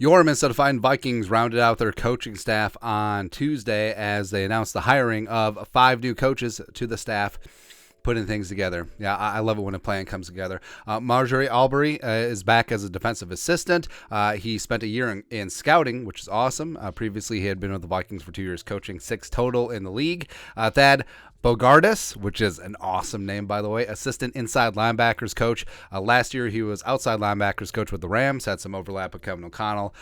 Your Minnesota Vikings rounded out their coaching staff on Tuesday as they announced the hiring of 5 new coaches to the staff, putting things together. Yeah, I love it when a plan comes together. Marjorie Albury is back as a defensive assistant. He spent a year in scouting, which is awesome. Previously, he had been with the Vikings for 2 years, coaching 6 total in the league. Thad Bogardus, which is an awesome name, by the way, assistant inside linebackers coach. Last year, he was outside linebackers coach with the Rams, had some overlap with Kevin O'Connell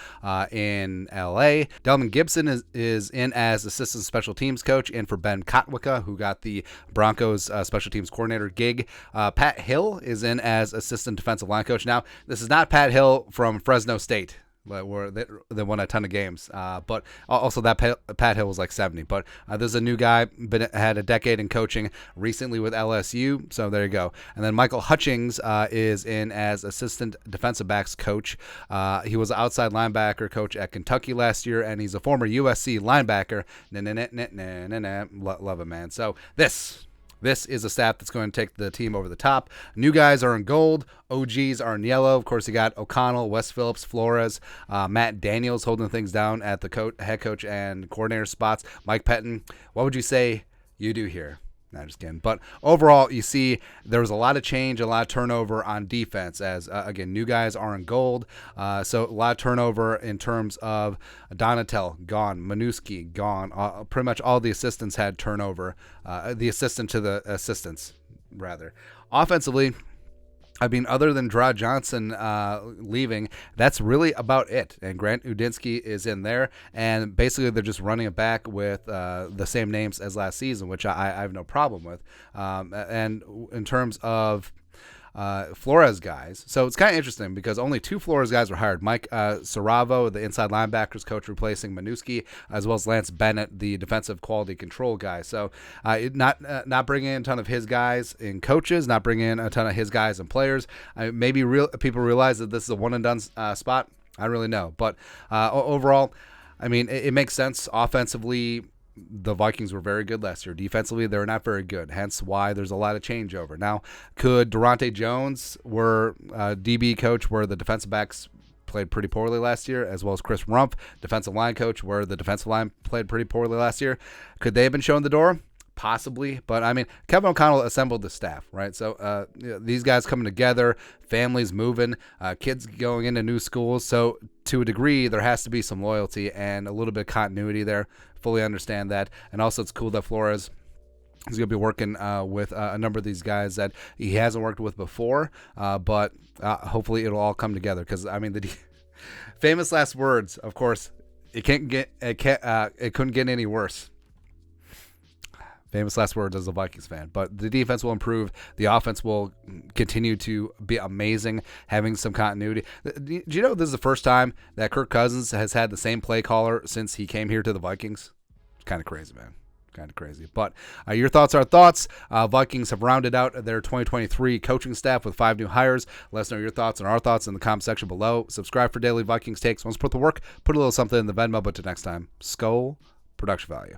in L.A. Delman Gibson is in as assistant special teams coach, and for Ben Kotwicka, who got the Broncos special teams coordinator gig. Pat Hill is in as assistant defensive line coach. Now, this is not Pat Hill from Fresno State, where they won a ton of games. But also that Pat Hill was like 70. But there's a new guy, had a decade in coaching recently with LSU. So there you go. And then Michael Hutchings is in as assistant defensive backs coach. He was outside linebacker coach at Kentucky last year, and he's a former USC linebacker. Love it, man. So This is a staff that's going to take the team over the top. New guys are in gold. OGs are in yellow. Of course, you got O'Connell, Wes Phillips, Flores, Matt Daniels holding things down at the head coach and coordinator spots. Mike Pettin, what would you say you do here? Not just kidding. But overall, you see there was a lot of change, a lot of turnover on defense as, again, new guys are in gold. So a lot of turnover in terms of Donatel, gone. Minuski, gone. Pretty much all the assistants had turnover. The assistant to the assistants, rather. Offensively, I mean, other than Draw Johnson leaving, that's really about it. And Grant Udinsky is in there. And basically, they're just running it back with the same names as last season, which I have no problem with. And in terms of Flores guys, so it's kind of interesting because only 2 Flores guys were hired. Mike Saravo, the inside linebackers coach, replacing Minuski, as well as Lance Bennett, the defensive quality control guy. So not bringing in a ton of his guys in coaches, not bringing in a ton of his guys and players. Maybe people realize that this is a one and done spot. I don't really know, but overall, I mean, it makes sense offensively. The Vikings were very good last year. Defensively, they were not very good, hence why there's a lot of changeover. Now, could Durante Jones, DB coach, where the defensive backs played pretty poorly last year, as well as Chris Rumpf, defensive line coach, where the defensive line played pretty poorly last year, could they have been shown the door? Possibly, but I mean, Kevin O'Connell assembled the staff, right? So these guys coming together, families moving, kids going into new schools. So to a degree, there has to be some loyalty and a little bit of continuity there. Fully understand that. And also, it's cool that Flores is going to be working with a number of these guys that he hasn't worked with before, but hopefully it'll all come together. Because I mean, the famous last words, of course, it couldn't get any worse. Famous last words as a Vikings fan. But the defense will improve. The offense will continue to be amazing, having some continuity. Do you know this is the first time that Kirk Cousins has had the same play caller since he came here to the Vikings? It's kind of crazy, man. Kind of crazy. But your thoughts are thoughts. Vikings have rounded out their 2023 coaching staff with 5 new hires. Let us know your thoughts and our thoughts in the comment section below. Subscribe for daily Vikings takes. Once put the work, put a little something in the Venmo. But till next time, Skull Production Value.